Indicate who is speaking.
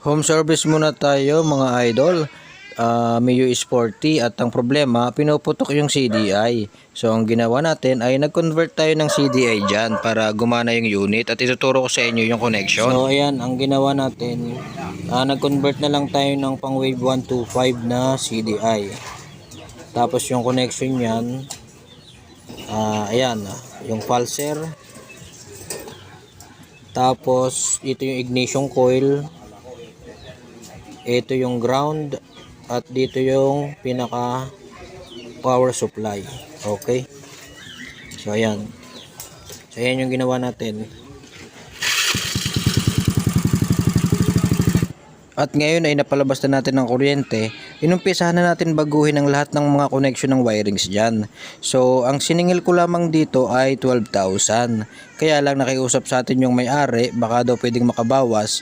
Speaker 1: Home service muna tayo mga idol. Miyuu Sporty at ang problema, pinuputok yung CDI. So ang ginawa natin ay nag-convert tayo ng CDI dyan para gumana yung unit at ituturo ko sa inyo yung connection. So ayan, ang ginawa natin, nag-convert na lang tayo ng pang wave 125 na CDI. Tapos yung connection yan, ayan, yung pulser. Tapos ito yung ignition coil. Ito yung ground at dito yung pinaka power supply. Okay, so ayan, yung ginawa natin. At ngayon ay napalabas na natin ng kuryente. Inumpisahan na natin baguhin ang lahat ng mga connection ng wirings dyan. So ang siningil ko lamang dito ay 12,000. Kaya lang nakiusap sa atin yung may-ari, baka daw pwedeng makabawas.